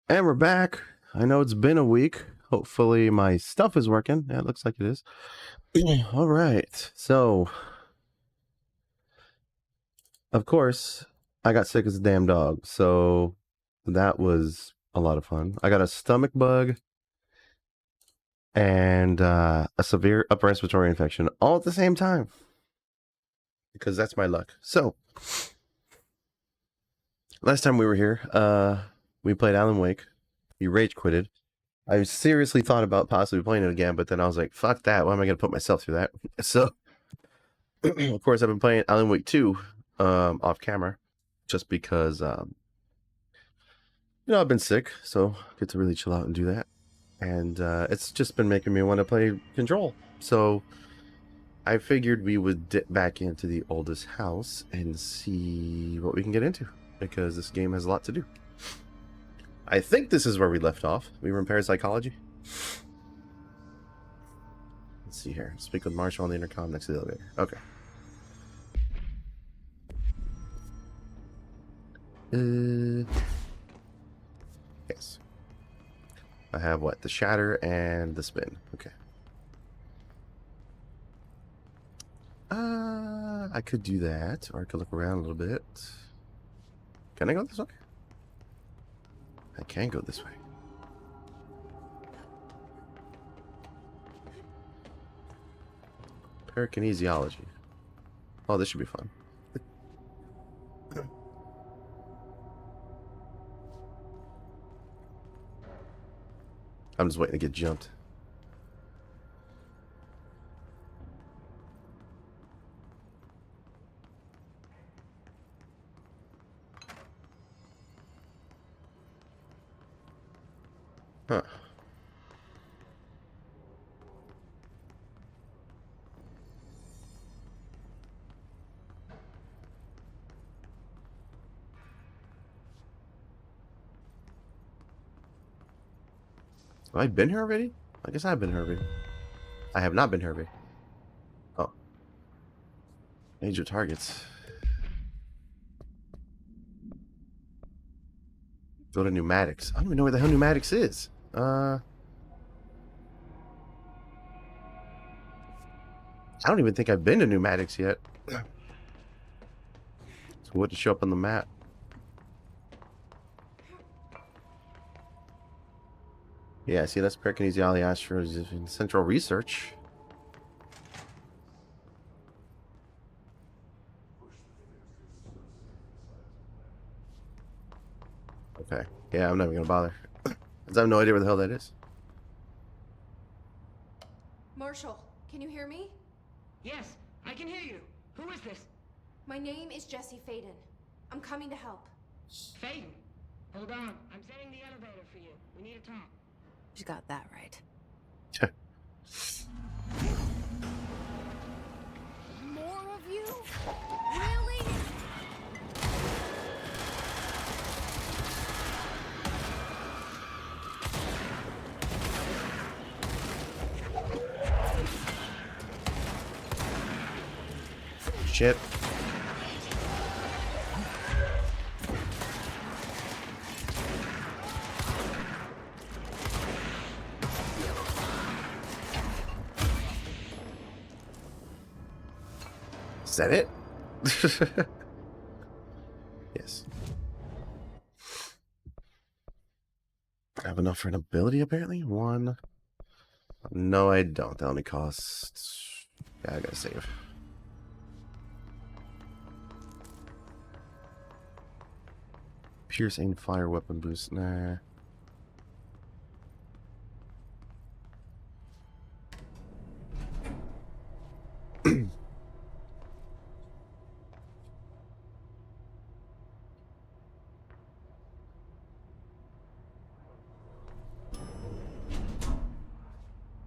And we're back. I know it's been a week. Hopefully my stuff is working. Yeah, it looks like it is. All right. So, of course, I got sick as a damn dog. So that was a lot of fun. I got a stomach bug and a severe upper respiratory infection all at the same time. Because that's my luck. So, last time we were here, we played Alan Wake. You rage quitted. I seriously thought about possibly playing it again, but then I was like, fuck that. Why am I going to put myself through that? So, of course, I've been playing Alan Wake 2 off camera just because, I've been sick, so I get to really chill out and do that. And it's just been making me want to play Control. So I figured we would dip back into the oldest house and see what we can get into, because this game has a lot to do. I think this is where we left off. We were in parapsychology. Let's see here. Speak with Marshall on the intercom next to the elevator. Okay. Yes. I have what? The shatter and the spin. Okay. I could do that, or I could look around a little bit. Can I go this way? I can go this way. Parakinesiology. Oh, this should be fun. I'm just waiting to get jumped. Huh. Have I been here already? I guess I've been here already. I have not been here already. Oh. Major targets. Go to pneumatics. I don't even know where the hell pneumatics is. I don't even think I've been to pneumatics yet. So what to show up on the map? Yeah, see, that's parakinesiology, astros in central research. Okay. Yeah, I'm not even gonna bother. Because I have no idea where the hell that is. Marshall, can you hear me? Yes, I can hear you. Who is this? My name is Jesse Faden. I'm coming to help. Faden. Hold on. I'm setting the elevator for you. We need to talk. You got that right. More of you? Really? Shit. Is that it? Yes. I have enough for an ability, apparently. One. No, I don't. That only costs... Yeah, I gotta save. Pierce aim fire weapon boost. Nah.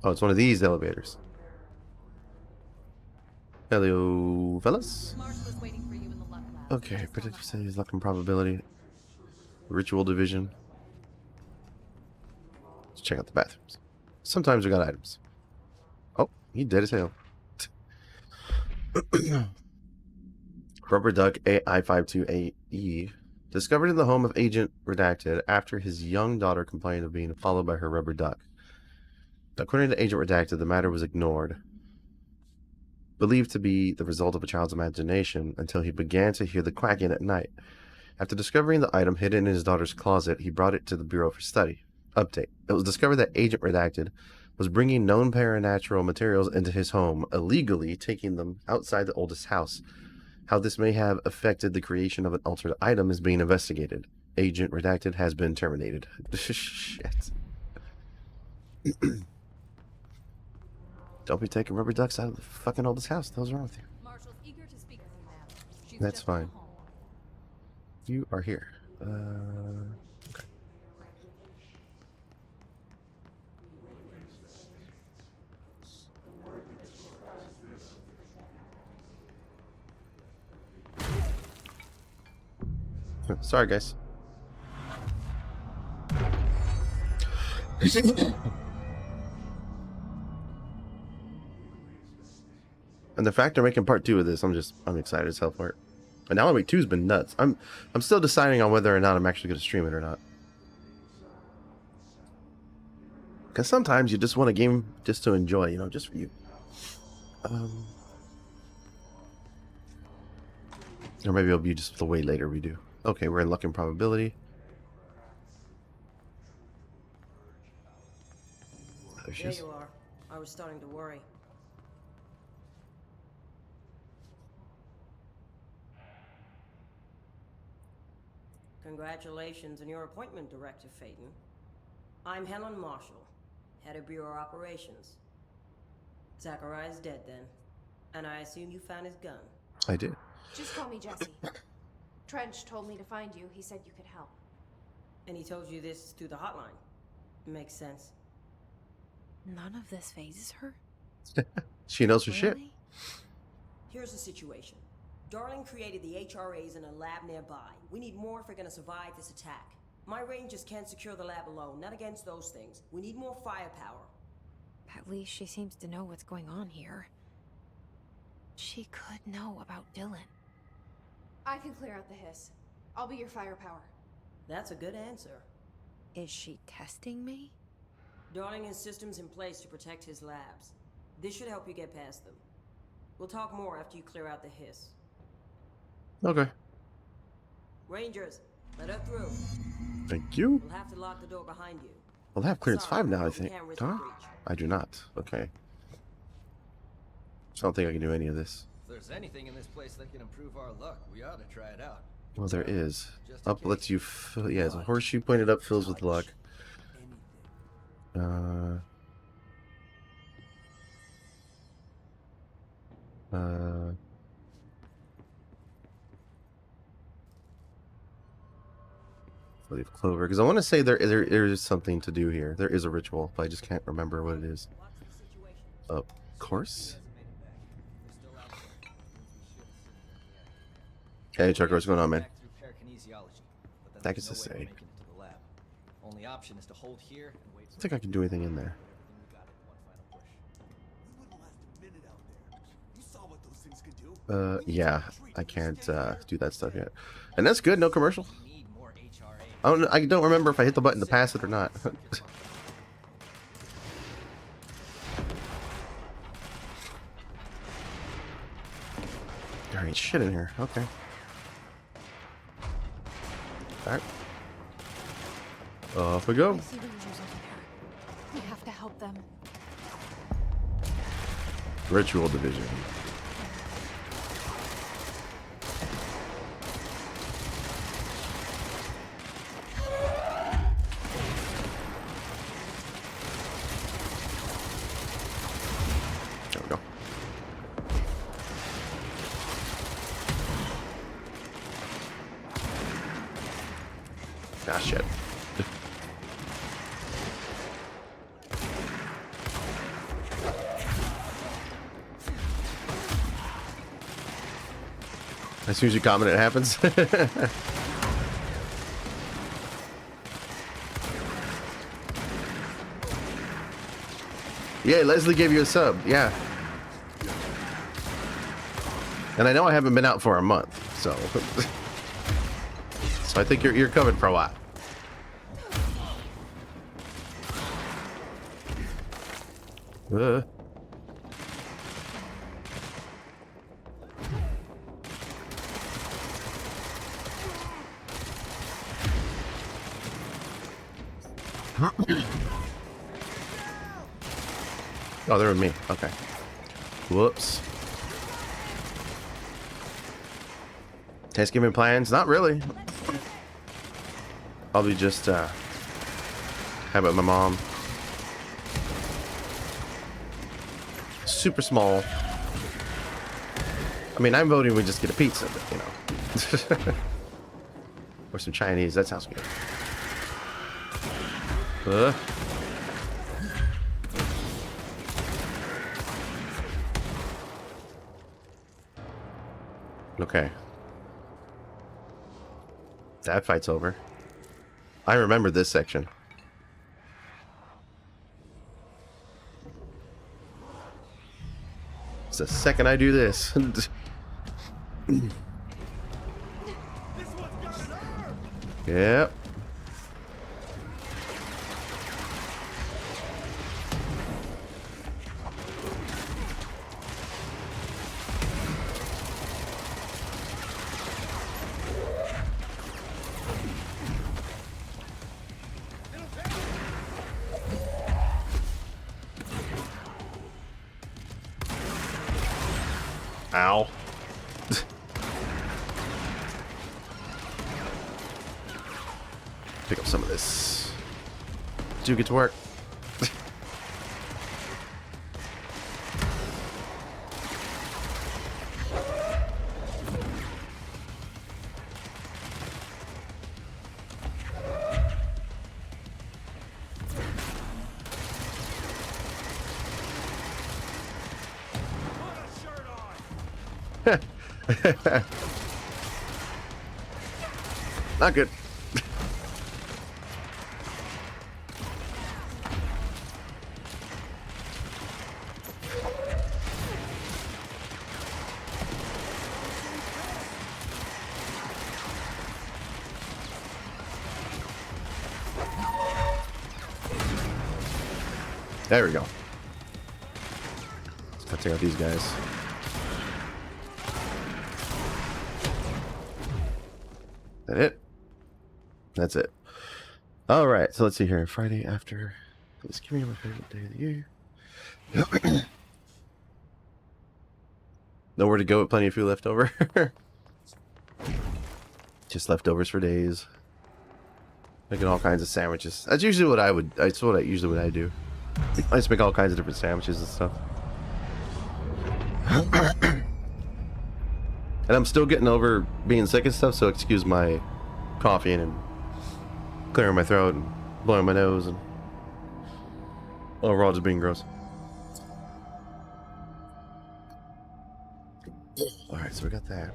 Oh, it's one of these elevators. Hello, fellas. Marshall is waiting for you in the luck lab. Okay, predictive saves, luck and probability. Ritual division. Let's check out the bathrooms. Sometimes we got items. Oh, he dead as hell. Rubber duck I-52AE. Discovered in the home of Agent Redacted after his young daughter complained of being followed by her rubber duck. According to Agent Redacted, the matter was ignored, believed to be the result of a child's imagination, until he began to hear the quacking at night. After discovering the item hidden in his daughter's closet, he brought it to the Bureau for study. Update. It was discovered that Agent Redacted was bringing known paranatural materials into his home, illegally taking them outside the oldest house. How this may have affected the creation of an altered item is being investigated. Agent Redacted has been terminated. Shit. Don't be taking rubber ducks out of the fucking oldest house. What the hell's wrong with you? Marshall's eager to speak with you, ma'am. She's That's just in the fine. hall. You are here. Okay. Sorry, guys. And the fact they're making part 2 of this, I'm excited as hell for it. And Alan Wake 2's been nuts. I'm still deciding on whether or not I'm actually going to stream it or not. Because sometimes you just want a game just to enjoy, you know, just for you. Or maybe it'll be just the way later we do. Okay, we're in luck and probability. There she There is. you are. I was starting to worry. Congratulations on your appointment, Director Phaeton. I'm Helen Marshall, head of Bureau Operations. Zachariah's dead then, and I assume you found his gun. I did. Just call me Jesse. Trench told me to find you. He said you could help. And he told you this through the hotline. Makes sense. None of this phases her? She knows her shit. Really? Here's the situation. Darling created the HRAs in a lab nearby. We need more if we're gonna survive this attack. My rangers can't secure the lab alone, not against those things. We need more firepower. At least she seems to know what's going on here. She could know about Dylan. I can clear out the hiss. I'll be your firepower. That's a good answer. Is she testing me? Darling has systems in place to protect his labs. This should help you get past them. We'll talk more after you clear out the hiss. Okay. Rangers, let her through. Thank you. We'll have to lock the door behind you. Well, I have clearance Sorry, 5 now, I we think. can't risk Huh? a breach. I do not. Okay. I don't think I can do any of this. If there's anything in this place that can improve our luck, we ought to try it out. Well, there is. Just in Up lets case. you fill. Yeah, it's a horseshoe pointed up fills with luck. Anything. Leaf clover, because I want to say there is something to do here. There is a ritual, but I just can't remember what it is. What's the situation? Of course. Hey, Chucker, what's going on, man? That gets to say. Only option is to hold here and wait I don't think I can do anything in there. Yeah, I can't do that stuff yet, and that's good. No commercial. I don't remember if I hit the button to pass it or not. There ain't shit in here. Okay. Alright. Off we go. I see rangers over there. We have to help them. Ritual division. There we go. Ah, shit. As soon as you comment, it happens. Yeah, Leslie gave you a sub. Yeah. And I know I haven't been out for a month, so So I think you're covered for a while. Uh. Oh, they're with me. Okay. Whoops. Thanksgiving plans? Not really. Probably just have it with my mom. Super small. I mean, I'm voting we just get a pizza, but, you know. Or some Chinese. That sounds good. Okay. That fight's over. I remember this section. It's the second I do this. Yep. Ow. Pick up some of this. Do get to work. Not good. There we go. Let's go take out these guys. That it? That's it. All right, so let's see here. Friday after Thanksgiving, my favorite day of the year. Nowhere to go with plenty of food left over. Just leftovers for days. Making all kinds of sandwiches. That's usually what I would. That's what I usually what I do. I just make all kinds of different sandwiches and stuff. And I'm still getting over being sick and stuff, so excuse my coughing and clearing my throat and blowing my nose and overall just being gross. Alright, so we got that.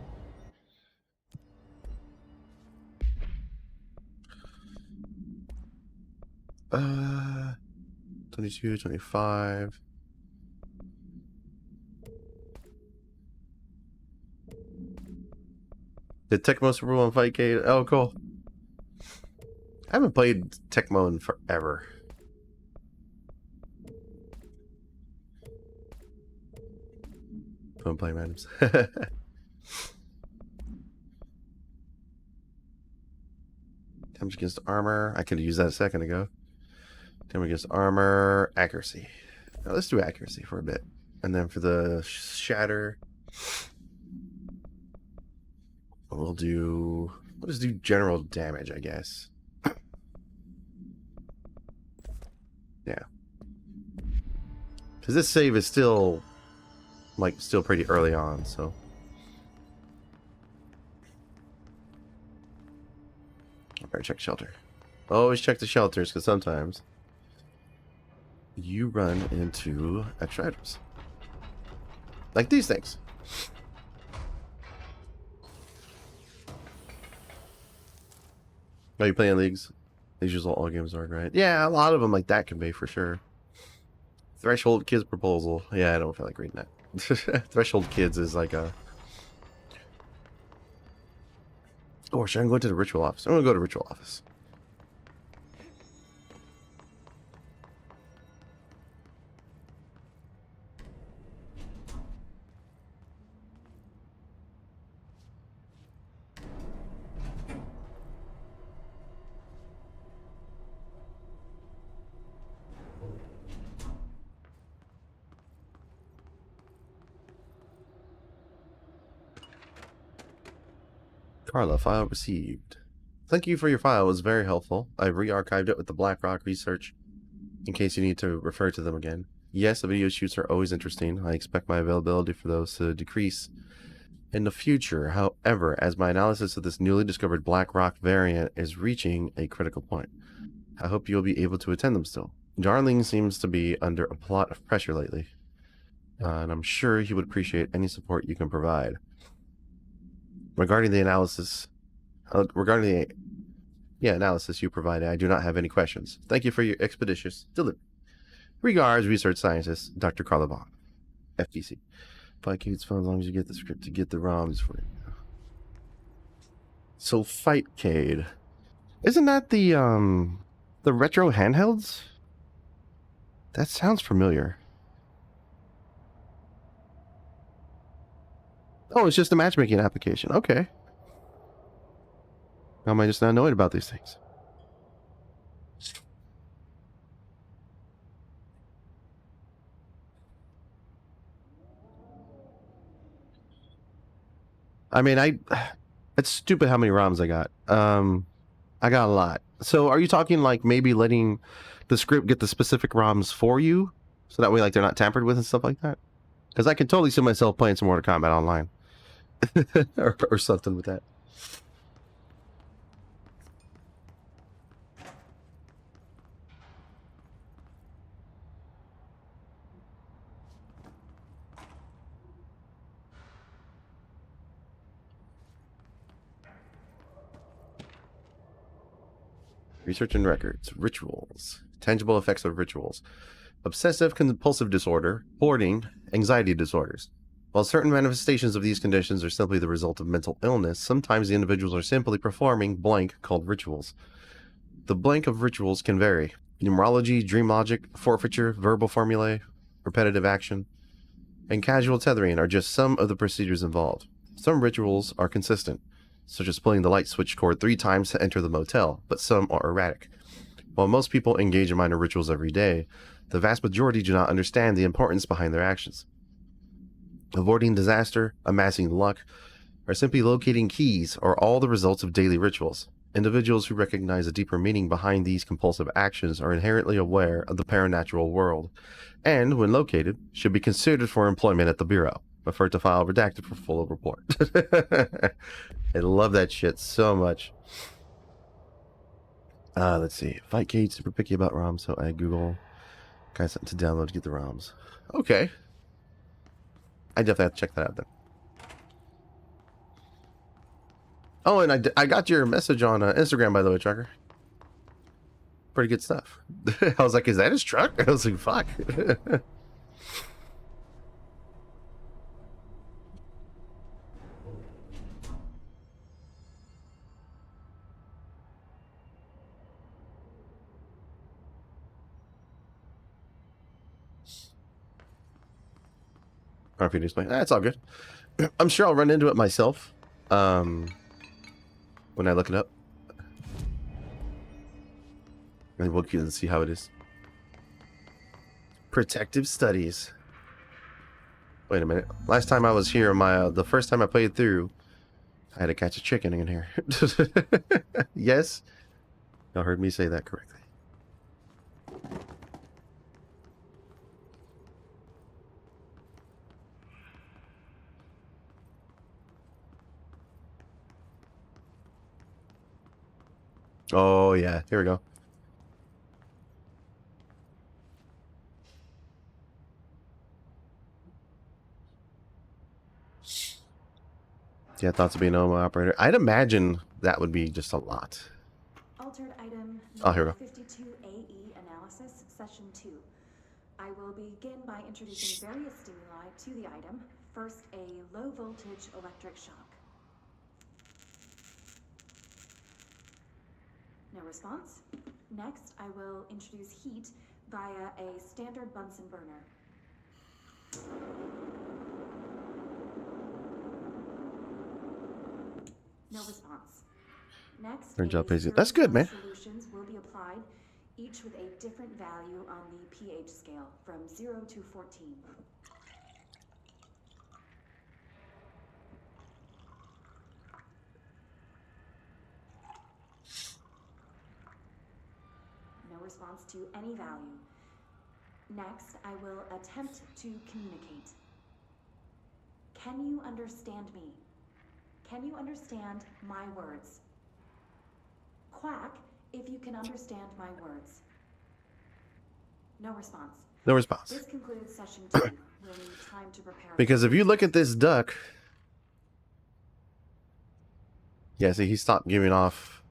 Uh, 22, 25. Did Tecmo Super Bowl on Fightcade? Oh, cool. I haven't played Tecmo in forever. Don't play randoms. Damage against armor. I could have used that a second ago. Damage against armor. Accuracy. Now let's do accuracy for a bit. And then for the shatter, we'll just do general damage, I guess. Yeah. Because this save is still, still pretty early on, so. I better check shelter. Always check the shelters, because sometimes you run into extra items. Like these things. Are you playing leagues? These usually all games are, right? Yeah, a lot of them like that can be for sure. Threshold Kids Proposal. Yeah, I don't feel like reading that. Threshold Kids is like a Or should I go to the ritual office? I'm gonna go to ritual office. Carla, file received. Thank you for your file. It was very helpful. I re-archived it with the Blackrock research in case you need to refer to them again. Yes, the video shoots are always interesting. I expect my availability for those to decrease in the future. However, as my analysis of this newly discovered Blackrock variant is reaching a critical point, I hope you'll be able to attend them still. Darling seems to be under a lot of pressure lately, and I'm sure he would appreciate any support you can provide. Regarding the analysis you provided, I do not have any questions. Thank you for your expeditious delivery. Regards, research scientist, Dr. Carla Bond, FTC. 5K, it's fun as long as you get the script to get the ROMs for it. So, Fightcade. Isn't that the retro handhelds? That sounds familiar. Oh, it's just a matchmaking application. Okay. How am I just not knowing about these things? I mean, it's stupid how many ROMs I got. I got a lot. So are you talking like maybe letting the script get the specific ROMs for you? So that way like they're not tampered with and stuff like that? Because I can totally see myself playing some Mortal Kombat online. or something with that. Research and records. Rituals. Tangible effects of rituals. Obsessive compulsive disorder, hoarding, anxiety disorders. While certain manifestations of these conditions are simply the result of mental illness, sometimes the individuals are simply performing blank called rituals. The blank of rituals can vary. Numerology, dream logic, forfeiture, verbal formulae, repetitive action, and casual tethering are just some of the procedures involved. Some rituals are consistent, such as pulling the light switch cord 3 times to enter the motel, but some are erratic. While most people engage in minor rituals every day, the vast majority do not understand the importance behind their actions. Avoiding disaster, amassing luck, or simply locating keys are all the results of daily rituals. Individuals who recognize a deeper meaning behind these compulsive actions are inherently aware of the paranatural world, and, when located, should be considered for employment at the Bureau. Refer to file redacted for full report. I love that shit so much. Let's see. Fightcade, super picky about ROMs, so I Google. Got something to download to get the ROMs. Okay. I definitely have to check that out then. Oh, and I got your message on Instagram, by the way, Trucker. Pretty good stuff. I was like, is that his truck? I was like, fuck. RP display. That's all good. I'm sure I'll run into it myself. When I look it up. And we'll see how it is. Protective studies. Wait a minute. Last time I was here, the first time I played through, I had to catch a chicken in here. Yes? Y'all heard me say that correctly. Oh, yeah. Here we go. Yeah, thoughts of being an OMO operator. I'd imagine that would be just a lot. Altered item Oh, here we go. 52AE analysis, session 2. I will begin by introducing various stimuli to the item. First, a low voltage electric shock. No response. Next, I will introduce heat via a standard Bunsen burner. No response. Next, Turns out a basically that's series good, of man. solutions will be applied, each with a different value on the pH scale, from 0 to 14. No response to any value. Next, I will attempt to communicate. Can you understand me? Can you understand my words? Quack if you can understand my words. No response. No response. This concludes session 2. We'll need time to prepare. Because if you look at this duck, yeah, see, he stopped giving off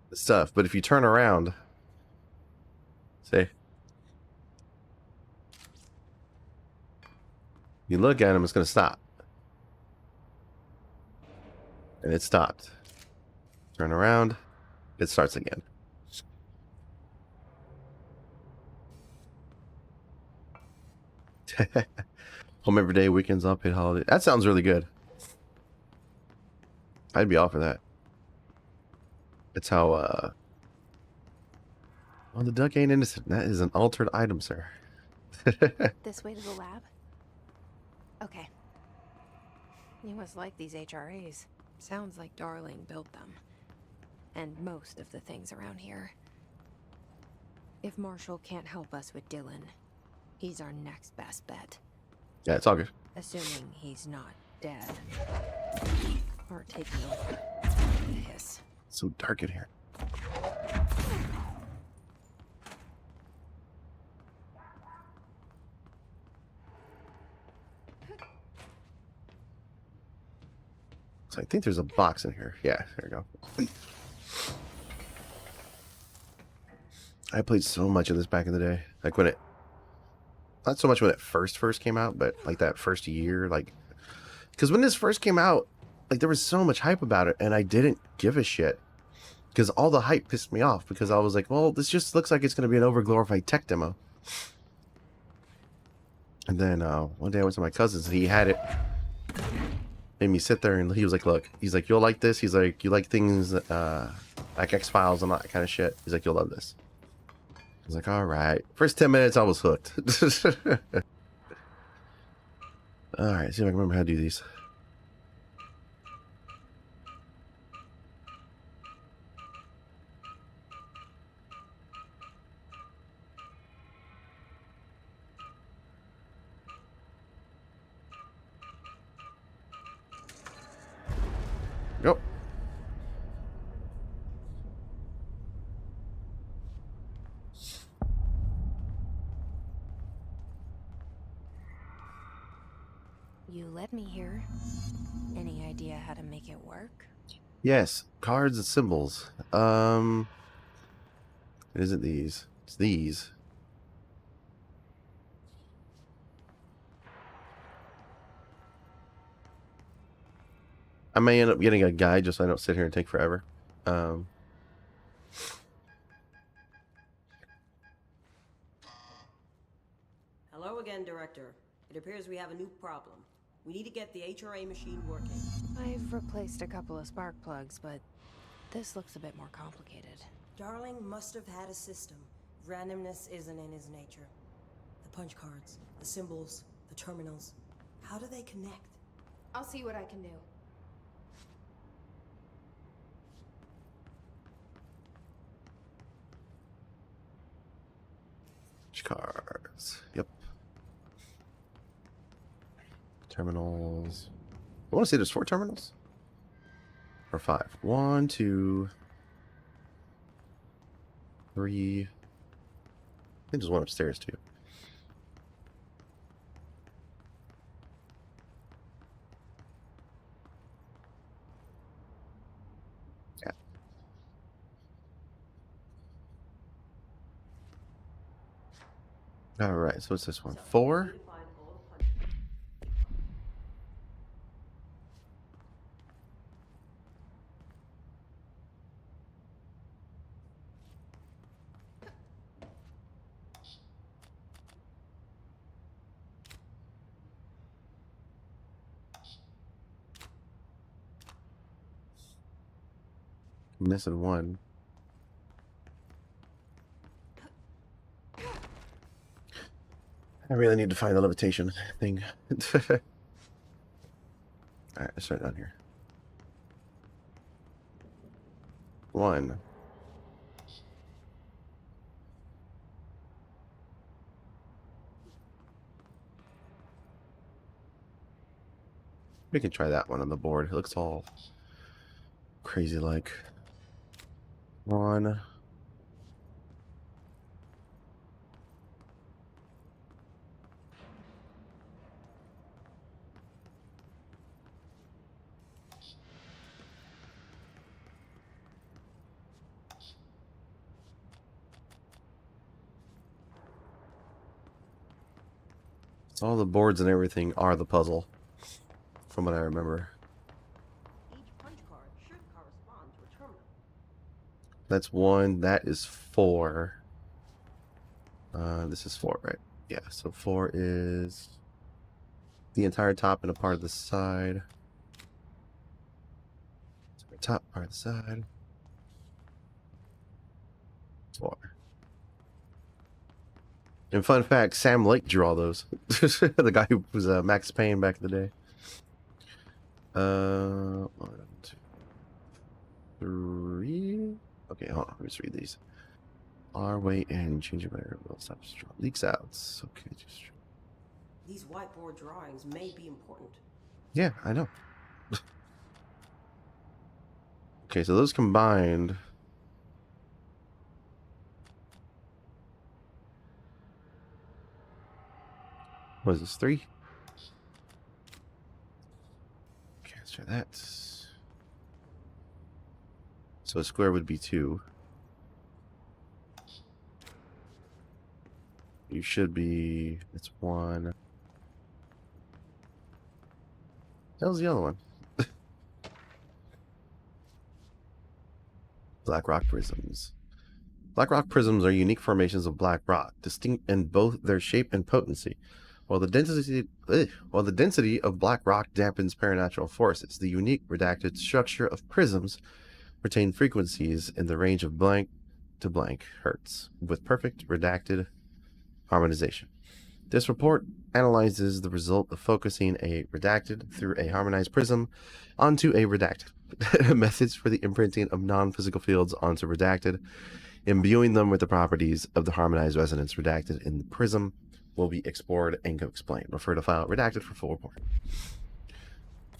the stuff. But if you turn around, see, you look at him, it's going to stop. And it stopped. Turn around, it starts again. Home every day, weekends off, paid holiday. That sounds really good. I'd be all for that. It's how, well, the duck ain't innocent. That is an altered item, sir. This way to the lab? Okay. You must like these HRAs. Sounds like Darling built them. And most of the things around here. If Marshall can't help us with Dylan, he's our next best bet. Yeah, it's all good. Assuming he's not dead. Or taking over. The hiss. It's so dark in here. So I think there's a box in here. Yeah, there we go. I played so much of this back in the day. Like when it, not so much when it first came out, but like that first year, like, because when this first came out, like there was so much hype about it, and I didn't give a shit because all the hype pissed me off because I was like, well, this just looks like it's going to be an overglorified tech demo. And then one day I went to my cousin's and he had it. Made me sit there and he was like, look, he's like, you'll like this. He's like, you like things like X-Files and that kind of shit. He's like, you'll love this. I was like, all right. First 10 minutes, I was hooked. All right, see if I can remember how to do these. Go. You led me here. Any idea how to make it work? Yes, cards and symbols. It isn't these. It's these. I may end up getting a guide just so I don't sit here and take forever. Hello again, Director. It appears we have a new problem. We need to get the HRA machine working. I've replaced a couple of spark plugs, but this looks a bit more complicated. Darling must have had a system. Randomness isn't in his nature. The punch cards, the symbols, the terminals. How do they connect? I'll see what I can do. Cards. Yep. Terminals. I want to say there's 4 terminals. Or 5. 1, 2, 3. I think there's one upstairs too. Yeah. All right. So what's this one? 4. Missing one. I really need to find the levitation thing. Alright, let's start down here. 1. We can try that one on the board. It looks all crazy like. 1. So all the boards and everything are the puzzle, from what I remember. Each punch card should correspond to a terminal. That's 1. That is 4. This is 4, right? Yeah, so 4 is the entire top and a part of the side. Top, part of the side. 4. And fun fact, Sam Lake drew all those. The guy who was Max Payne back in the day. 1, 2, 3. Okay, hold on. Let me just read these. R, weight, and change your variable. Stop strong. Leaks out. Okay. These whiteboard drawings may be important. Yeah, I know. Okay, so those combined. What is this, 3? Okay, let's try that. So a square would be 2. You should be. It's 1. How's the other one? Black rock prisms. Black rock prisms are unique formations of black rock, distinct in both their shape and potency. While the density of black rock dampens paranatural forces, the unique redacted structure of prisms retain frequencies in the range of blank to blank hertz, with perfect redacted harmonization. This report analyzes the result of focusing a redacted through a harmonized prism onto a redacted. Methods for the imprinting of non-physical fields onto redacted, imbuing them with the properties of the harmonized resonance redacted in the prism, will be explored and explained. Refer to file redacted for full report.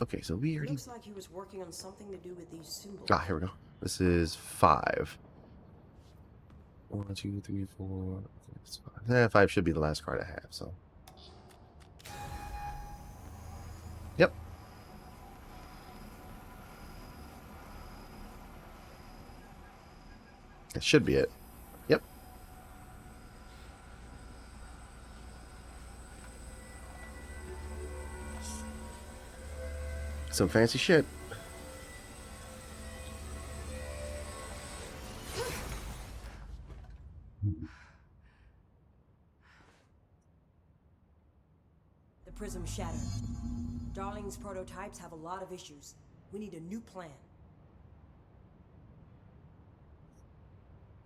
Okay, so we already... Looks like he was working on something to do with these symbols. Ah, here we go. This is 5. 1, 2, 3, 4. 5. 5 should be the last card I have, so... Yep. That should be it. Yep. Some fancy shit. The prism shattered. Darling's prototypes have a lot of issues. We need a new plan.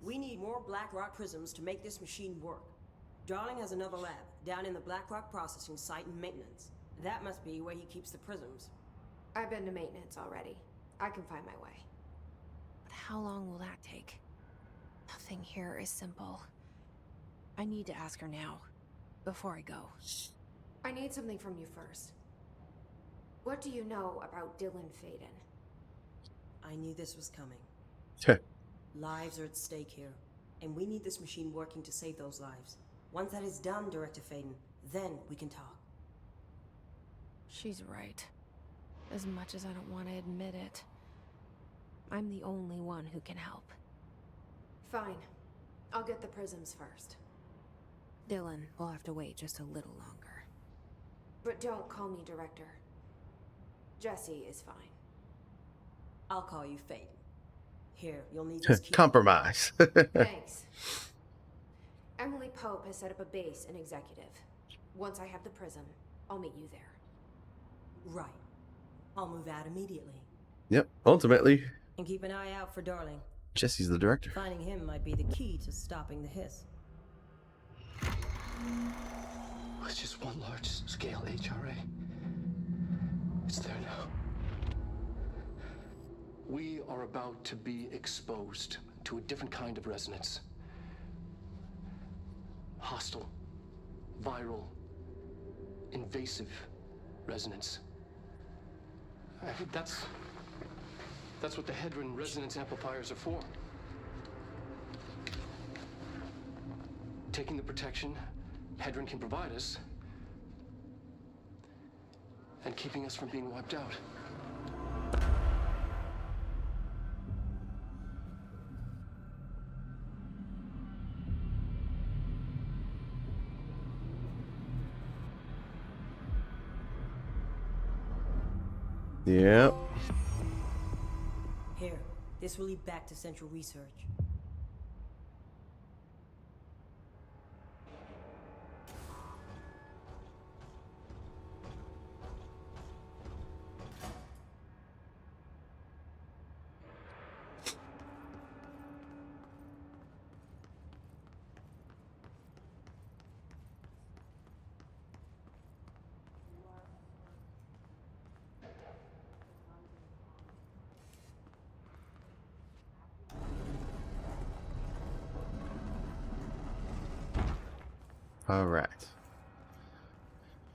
We need more Black Rock prisms to make this machine work. Darling has another lab down in the Black Rock processing site and maintenance. That must be where he keeps the prisms. I've been to maintenance already. I can find my way. But how long will that take? Nothing here is simple. I need to ask her now, before I go. I need something from you first. What do you know about Dylan Faden? I knew this was coming. Lives are at stake here, and we need this machine working to save those lives. Once that is done, Director Faden, then we can talk. She's right. As much as I don't want to admit it. I'm the only one who can help. Fine. I'll get the prisms first. Dylan will have to wait just a little longer. But don't call me Director. Jesse is fine. I'll call you Faden. Here, you'll need this key. Compromise. Thanks. Emily Pope has set up a base in Executive. Once I have the prism, I'll meet you there. Right. I'll move out immediately. Yep. Ultimately, And keep an eye out for Darling. Jesse's the director. Finding him might be the key to stopping the hiss. It's just one large-scale HRA. It's there now. We are about to be exposed to a different kind of resonance. Hostile, viral, invasive resonance. That's what the Hedron resonance amplifiers are for. Taking the protection Hedron can provide us and keeping us from being wiped out. Yep. Here, this will lead back to Central Research. All right.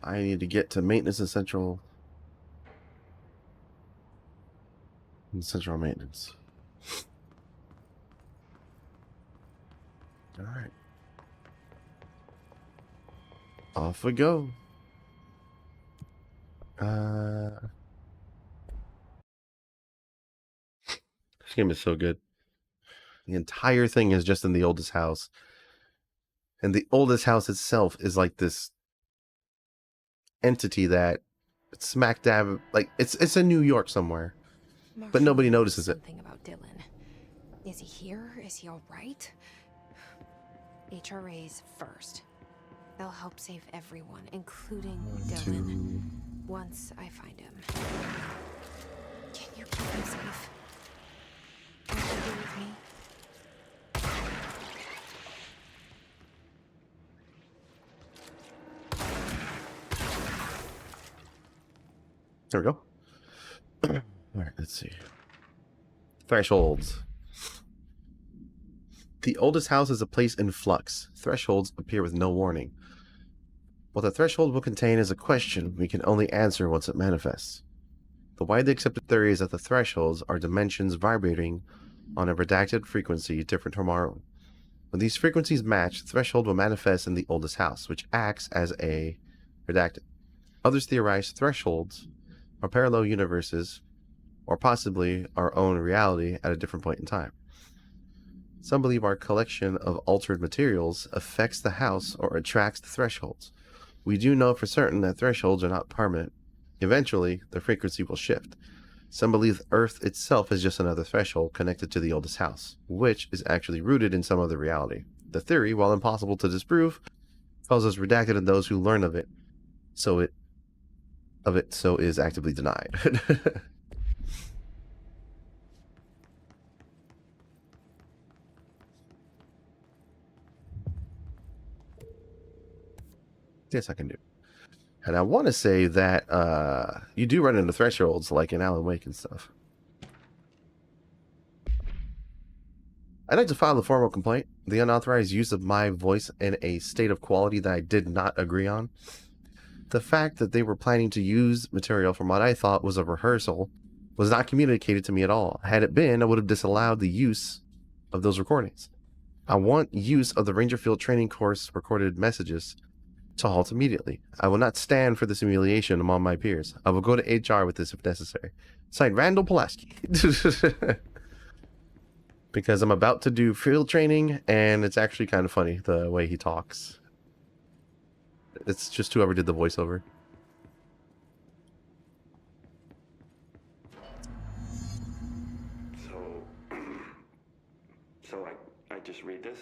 I need to get to maintenance and central maintenance. All right. Off we go. This game is so good. The entire thing is just in the oldest house. And the oldest house itself is like this entity that smack dab, like it's in New York somewhere, but nobody notices it. Something about Dylan. Is he here? Is he all right? HRAs first. They'll help save everyone, including Dylan. Once I find him. Can you keep him safe? Won't you be with me? There we go. All right, let's see. Thresholds. The oldest house is a place in flux. Thresholds appear with no warning. What the threshold will contain is a question we can only answer once it manifests. The widely accepted theory is that the thresholds are dimensions vibrating on a redacted frequency different from our own. When these frequencies match, the threshold will manifest in the oldest house, which acts as a redacted. Others theorize thresholds are parallel universes, or possibly our own reality at a different point in time. Some believe our collection of altered materials affects the house or attracts the thresholds. We do know for certain that thresholds are not permanent. Eventually, the frequency will shift. Some believe Earth itself is just another threshold connected to the oldest house, which is actually rooted in some other reality. The theory, while impossible to disprove, calls us redacted in those who learn of it, so is actively denied. Yes, I can do. And I want to say that you do run into thresholds like in Alan Wake and stuff. I'd like to file a formal complaint. The unauthorized use of my voice in a state of quality that I did not agree on. The fact that they were planning to use material from what I thought was a rehearsal was not communicated to me at all. Had it been, I would have disallowed the use of those recordings. I want use of the Ranger Field training course recorded messages to halt immediately. I will not stand for this humiliation among my peers. I will go to HR with this if necessary. Signed, Randall Pulaski. Because I'm about to do field training, and it's actually kind of funny the way he talks. It's just whoever did the voiceover. So I just read this.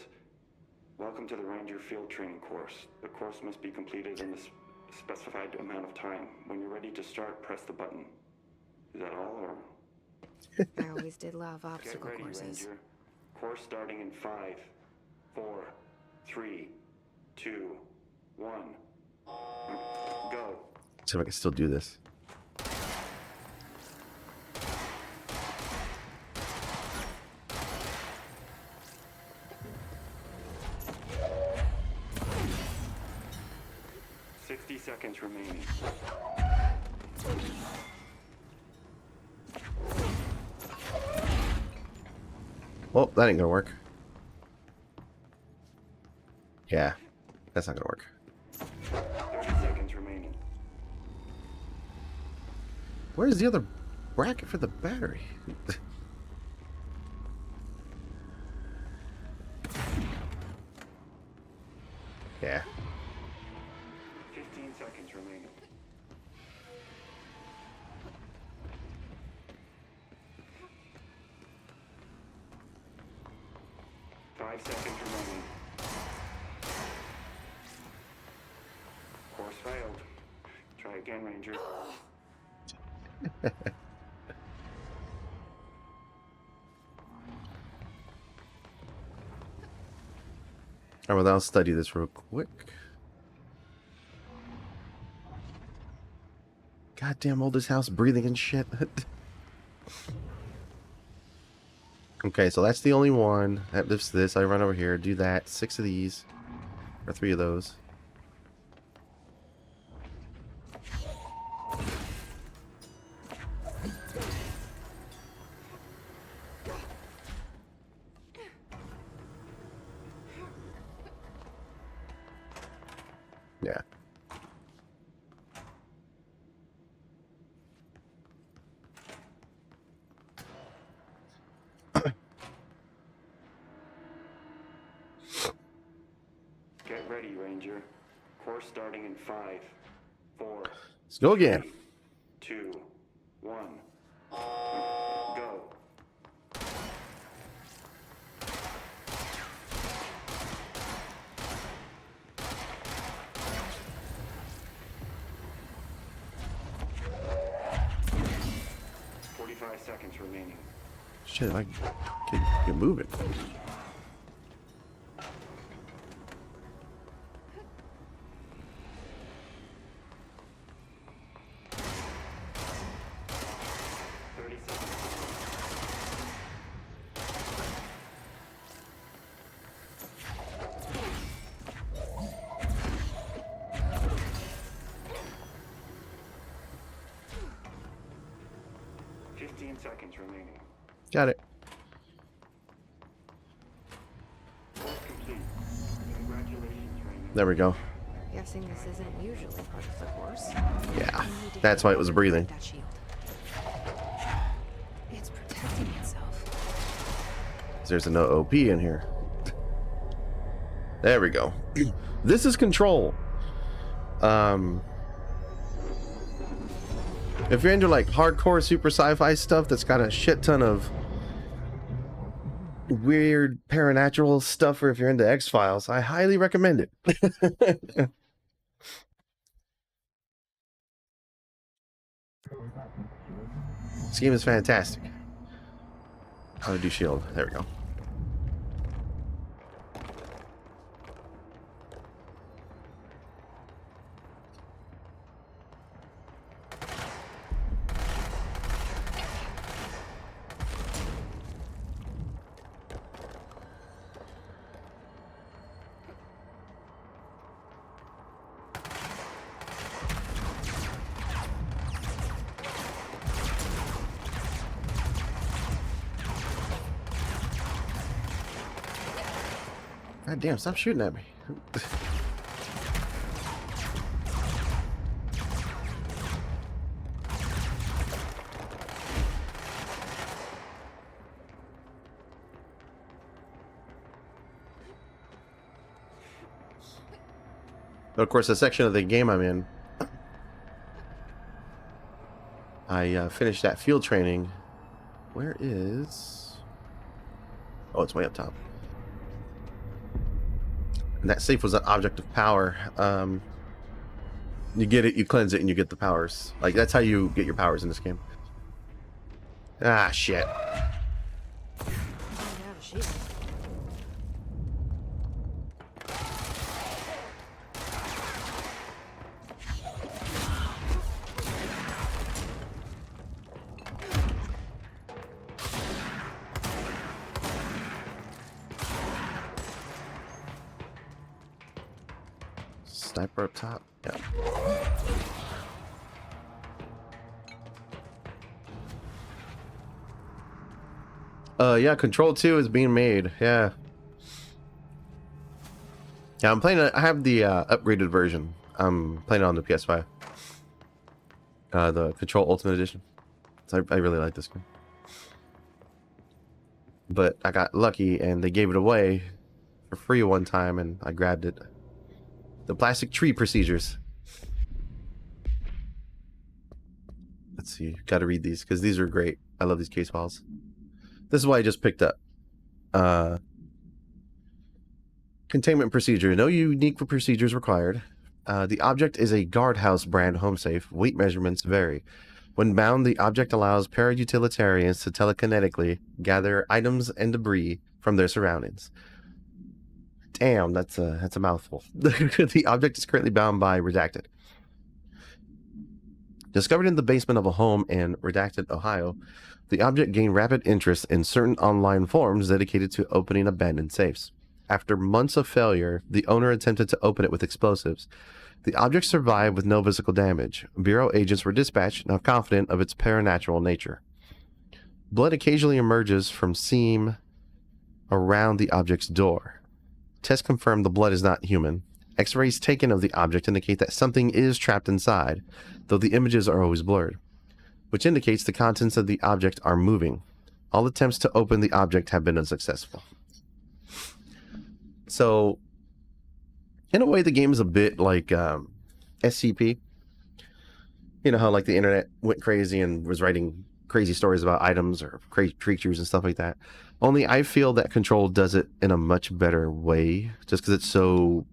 Welcome to the Ranger Field Training course. The course must be completed in the specified amount of time. When you're ready to start, press the button. Is that all, or? I always did love Get obstacle ready, courses. Ranger. Course starting in 5, 4, 3, 2, 1. Go. See if I can still do this. Seconds remaining. Well, that ain't gonna work. Yeah, that's not gonna work. 30 seconds remaining. Where's the other bracket for the battery? Yeah. 15 seconds remaining. Five seconds remaining. Course failed. Try again, Ranger. Alright, well, I'll study this real quick. Goddamn oldest house breathing and shit. Okay, so that's the only one that lifts this. I run over here, do that. 6 of these. Or 3 of those. Yeah. Get ready, Ranger. Course starting in 5, 4. Let's go again. 3, 2, 1. Go. Seconds remaining. Shit, I can move it. Seconds remaining. Got it. Course complete. Congratulations, Raymond. There we go. Guessing this isn't usually part of the course. Yeah, You need to that's hit why it was breathing. that shield. It's protecting itself. There's no OP in here. There we go. This is control. If you're into like hardcore super sci-fi stuff that's got a shit ton of weird paranatural stuff, or if you're into X-Files, I highly recommend it. This game is fantastic. How to do shield. There we go. God damn, stop shooting at me. But of course, the section of the game I'm in, I finished that field training. Where is... Oh, it's way up top. And that safe was an object of power. You get it, you cleanse it, and you get the powers. Like, that's how you get your powers in this game. Ah, shit. Running out of shield. Sniper up top. Yeah. Yeah, Control 2 is being made. Yeah. Yeah, I'm playing it. I have the upgraded version. I'm playing it on the PS5. The Control Ultimate Edition. So I really like this game. But I got lucky and they gave it away for free one time and I grabbed it. The plastic tree procedures. Let's see. Got to read these because these are great. I love these case files. This is what I just picked up. Containment procedure. No unique procedures required. The object is a guardhouse brand home safe. Weight measurements vary. When bound, the object allows para-utilitarians to telekinetically gather items and debris from their surroundings. Damn, that's a mouthful. The object is currently bound by Redacted. Discovered in the basement of a home in Redacted, Ohio, the object gained rapid interest in certain online forums dedicated to opening abandoned safes. After months of failure, the owner attempted to open it with explosives. The object survived with no physical damage. Bureau agents were dispatched, now confident of its paranatural nature. Blood occasionally emerges from seam around the object's door. Tests confirm the blood is not human. X-rays taken of the object indicate that something is trapped inside, though the images are always blurred, which indicates the contents of the object are moving. All attempts to open the object have been unsuccessful. So, in a way, the game is a bit like SCP. You know how like the internet went crazy and was writing crazy stories about items or creatures and stuff like that. Only I feel that Control does it in a much better way, just because it's so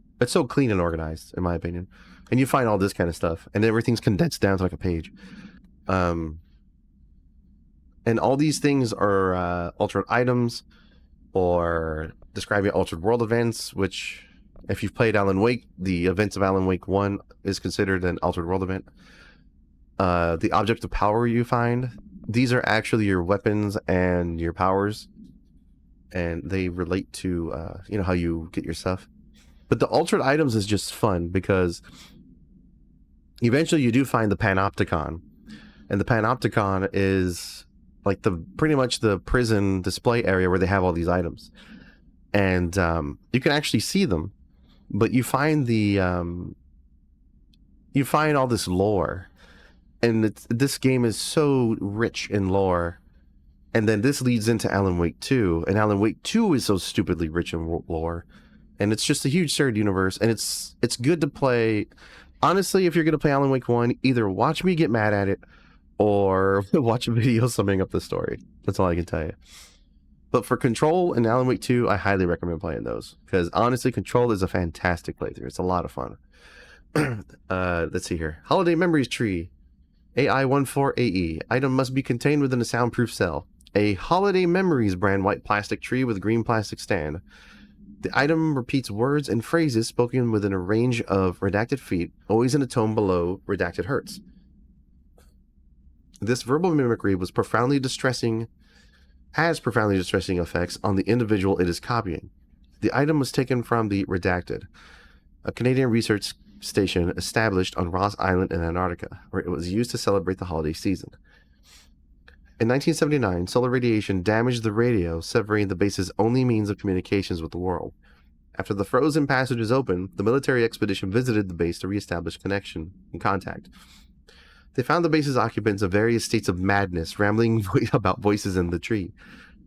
clean and organized, in my opinion. And you find all this kind of stuff, and everything's condensed down to like a page. And all these things are alternate items or describing altered world events, which, if you've played Alan Wake, the events of Alan Wake 1 is considered an altered world event. The object of power you find, these are actually your weapons and your powers, and they relate to you know, how you get your stuff. But the altered items is just fun because eventually you do find the Panopticon, and the Panopticon is like pretty much the prison display area where they have all these items, and you can actually see them, but you find you find all this lore, and this game is so rich in lore. And then this leads into Alan Wake 2, and Alan Wake 2 is so stupidly rich in lore, and it's just a huge shared universe, and it's good to play. Honestly, if you're going to play Alan Wake 1, either watch me get mad at it, or watch a video summing up the story. That's all I can tell you. But for Control and Alan Wake 2, I highly recommend playing those, because honestly, Control is a fantastic playthrough. It's a lot of fun. Let's see here. Holiday Memories Tree. AI14AE. Item must be contained within a soundproof cell. A Holiday Memories brand white plastic tree with green plastic stand. The item repeats words and phrases spoken within a range of redacted feet, always in a tone below redacted hertz. This verbal mimicry has profoundly distressing effects on the individual it is copying. The item was taken from the Redacted, a Canadian research station established on Ross Island in Antarctica, where it was used to celebrate the holiday season. In 1979, solar radiation damaged the radio, severing the base's only means of communications with the world. After the frozen passages opened, the military expedition visited the base to reestablish connection and contact. They found the base's occupants in various states of madness, rambling about voices in the tree.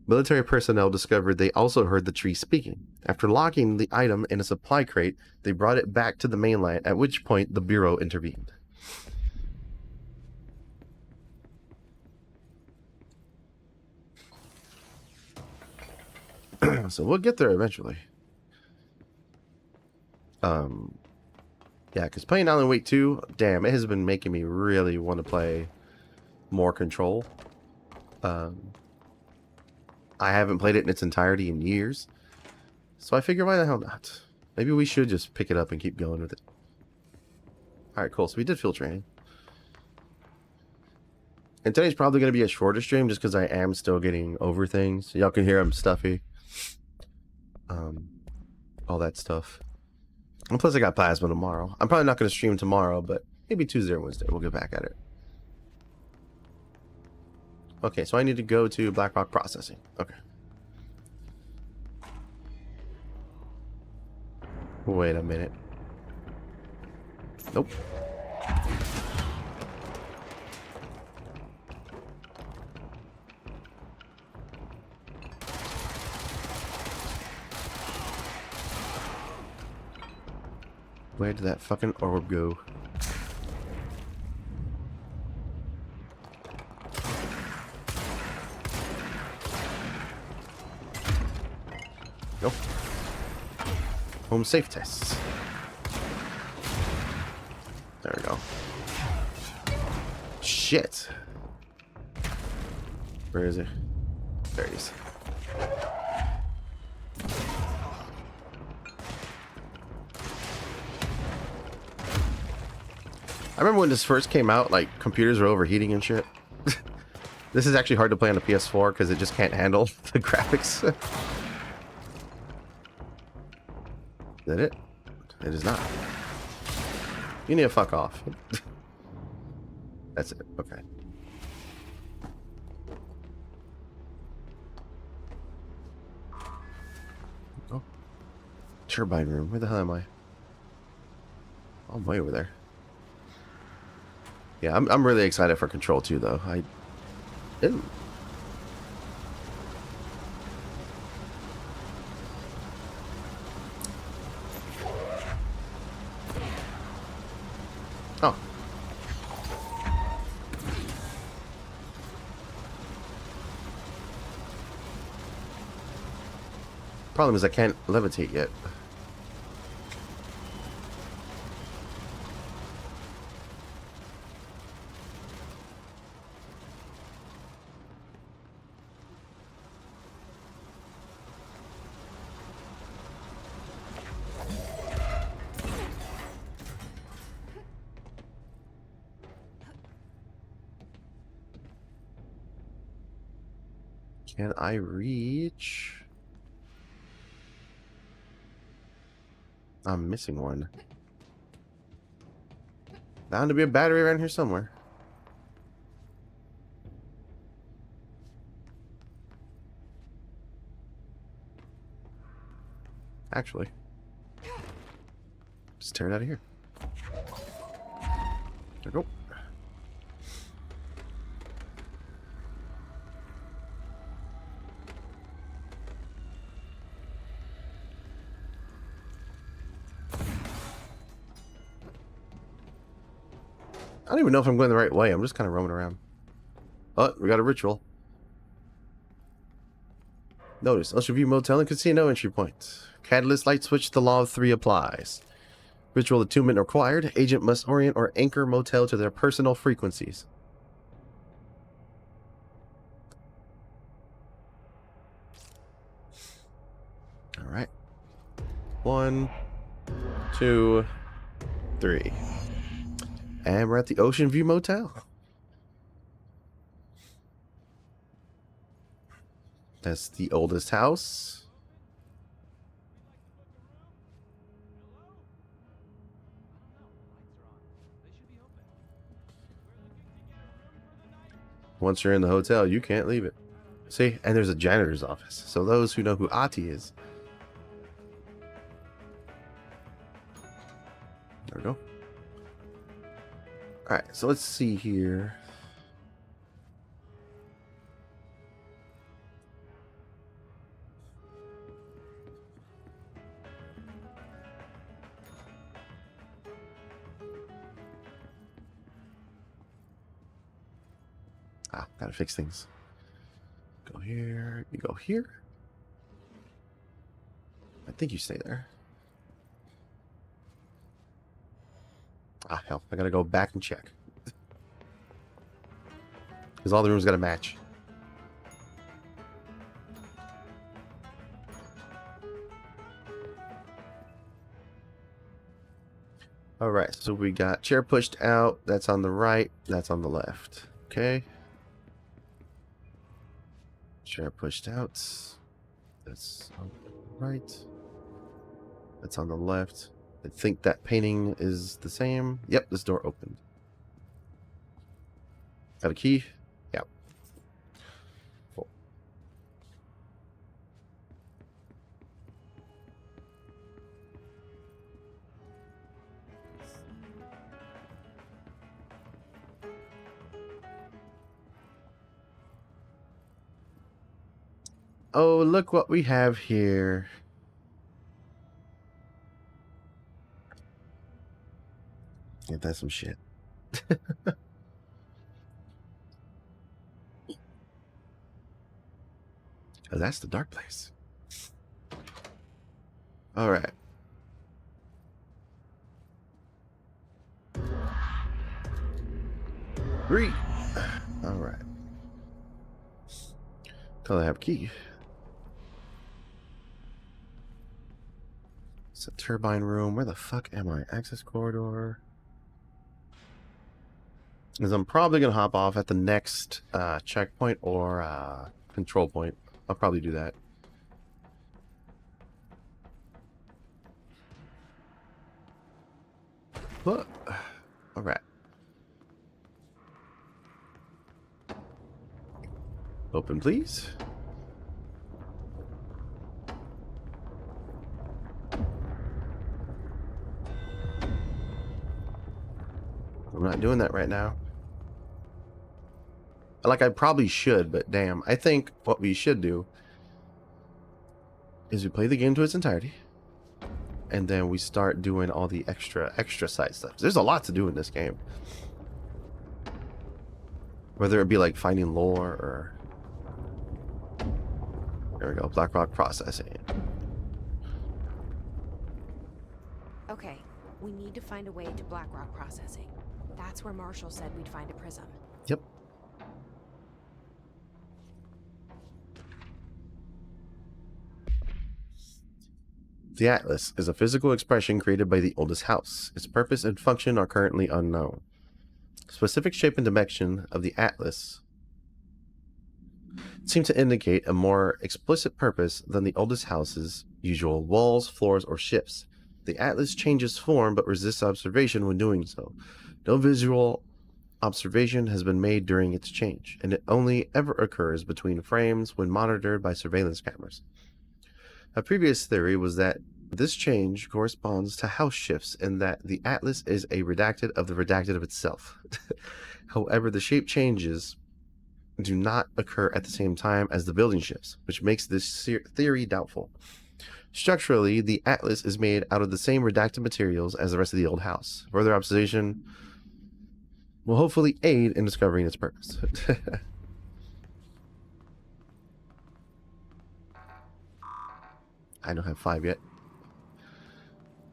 Military personnel discovered they also heard the tree speaking. After locking the item in a supply crate, they brought it back to the mainland, at which point the Bureau intervened. So we'll get there eventually. Yeah, because playing Alan Wake 2, damn, it has been making me really want to play more Control. Um, I haven't played it in its entirety in years, so I figure why the hell not? Maybe we should just pick it up and keep going with it. Alright, cool. So we did field training. And today's probably going to be a shorter stream just because I am still getting over things. Y'all can hear I'm stuffy. All that stuff. And plus I got plasma tomorrow. I'm probably not going to stream tomorrow, but maybe Tuesday or Wednesday we'll get back at it. Okay, so I need to go to Blackrock Processing. Okay. Wait a minute. Nope. Where did that fucking orb go? Nope. Home safe tests. There we go. Shit. Where is it? There he is. I remember when this first came out, like, computers were overheating and shit. This is actually hard to play on the PS4 because it just can't handle the graphics. Is that it? It is not. You need to fuck off. That's it. Okay. Oh. Turbine room. Where the hell am I? Oh, I'm way over there. Yeah, I'm really excited for Control 2, though. Ooh. Oh. Problem is I can't levitate yet. Can I reach? I'm missing one. Bound to be a battery around here somewhere. Actually. Just tear it out of here. There we go. I don't even know if I'm going the right way. I'm just kind of roaming around. Oh, we got a ritual. Notice, Ocean View Motel and Casino entry point. Catalyst light switch, the law of 3 applies. Ritual attunement required. Agent must orient or anchor motel to their personal frequencies. Alright. 1, 2, 3. And we're at the Ocean View Motel. That's the oldest house. Once you're in the hotel, you can't leave it. See, and there's a janitor's office. So those who know who Ati is. There we go. Alright, so let's see here. Ah, gotta fix things. Go here, you go here. I think you stay there. Ah, hell, I gotta go back and check. Because all the rooms gotta match. All right, so we got chair pushed out. That's on the right. That's on the left. Okay. Chair pushed out. That's on the right. That's on the left. I think that painting is the same. Yep, this door opened. Got a key? Yep. Cool. Oh, look what we have here. Ain't that some shit? Oh, that's the dark place. All right. Three. All right. Till I have a key. It's a turbine room. Where the fuck am I? Access corridor. Because I'm probably going to hop off at the next checkpoint or control point. I'll probably do that. But, all right. Open, please. I'm not doing that right now. Like, I probably should, but damn. I think what we should do is we play the game to its entirety. And then we start doing all the extra side stuff. There's a lot to do in this game. Whether it be like finding lore or... There we go, Blackrock processing. Okay, we need to find a way to Blackrock processing. That's where Marshall said we'd find a prism. Yep. The Atlas is a physical expression created by the oldest house. Its purpose and function are currently unknown. Specific shape and dimension of the Atlas seem to indicate a more explicit purpose than the oldest house's usual walls, floors, or ships. The Atlas changes form but resists observation when doing so. No visual observation has been made during its change, and it only ever occurs between frames when monitored by surveillance cameras. A previous theory was that this change corresponds to house shifts and that the Atlas is a redacted of the redacted of itself. However, the shape changes do not occur at the same time as the building shifts, which makes this theory doubtful. Structurally, the Atlas is made out of the same redacted materials as the rest of the old house. Further observation will hopefully aid in discovering its purpose. I don't have 5 yet.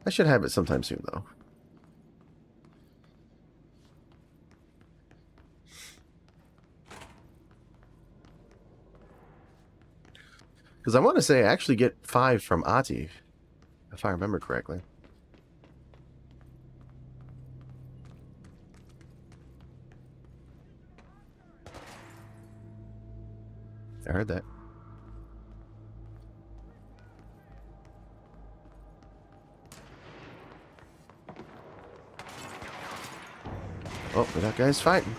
I should have it sometime soon, though. Because I want to say I actually get 5 from Ati, if I remember correctly. I heard that. Oh, that guy's fighting.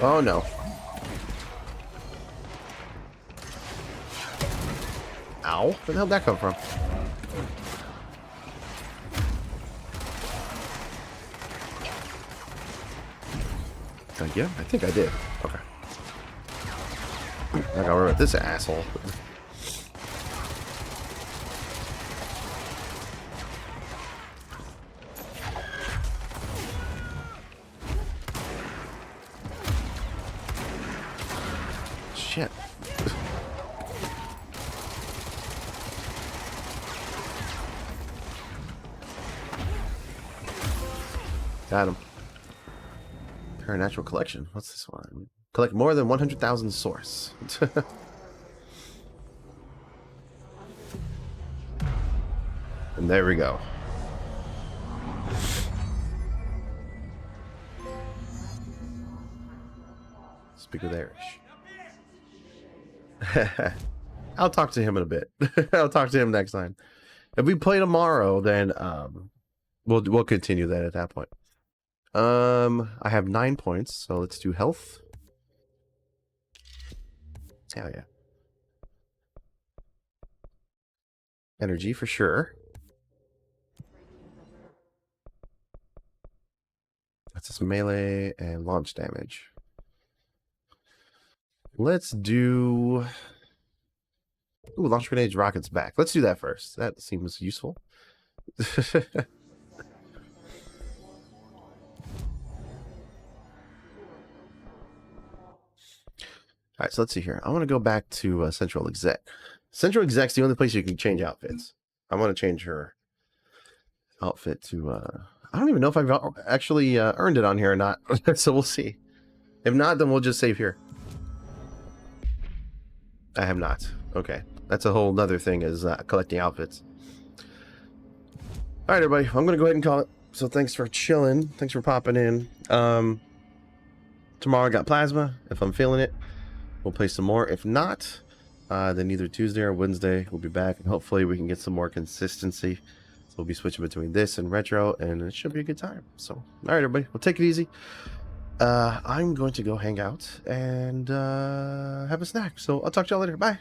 Oh no. Ow. Where the hell did that come from? Did I get him? I think I did. Okay. I gotta worry about this asshole. shit. Got him. Paranatural collection. What's this one? Collect more than 100,000 source. And there we go. Speak with Irish. I'll talk to him in a bit. I'll talk to him next time. If we play tomorrow, then we'll continue that at that point. I have 9 points, so let's do health. Hell yeah. Energy for sure. That's just melee and launch damage. Let's do... Ooh, launch grenades, rockets back. Let's do that first. That seems useful. Alright, so let's see here. I want to go back to Central Exec. Central Exec's the only place you can change outfits. I want to change her outfit to... I don't even know if I've actually earned it on here or not. So we'll see. If not, then we'll just save here. I have not. Okay. That's a whole nother thing, is collecting outfits. Alright, everybody. I'm going to go ahead and call it. So thanks for chilling. Thanks for popping in. Tomorrow I got Plasma. If I'm feeling it, we'll play some more. If not, then either Tuesday or Wednesday we'll be back. And hopefully we can get some more consistency. So we'll be switching between this and retro. And it should be a good time. So, alright, everybody. We'll take it easy. I'm going to go hang out and have a snack. So I'll talk to y'all later. Bye.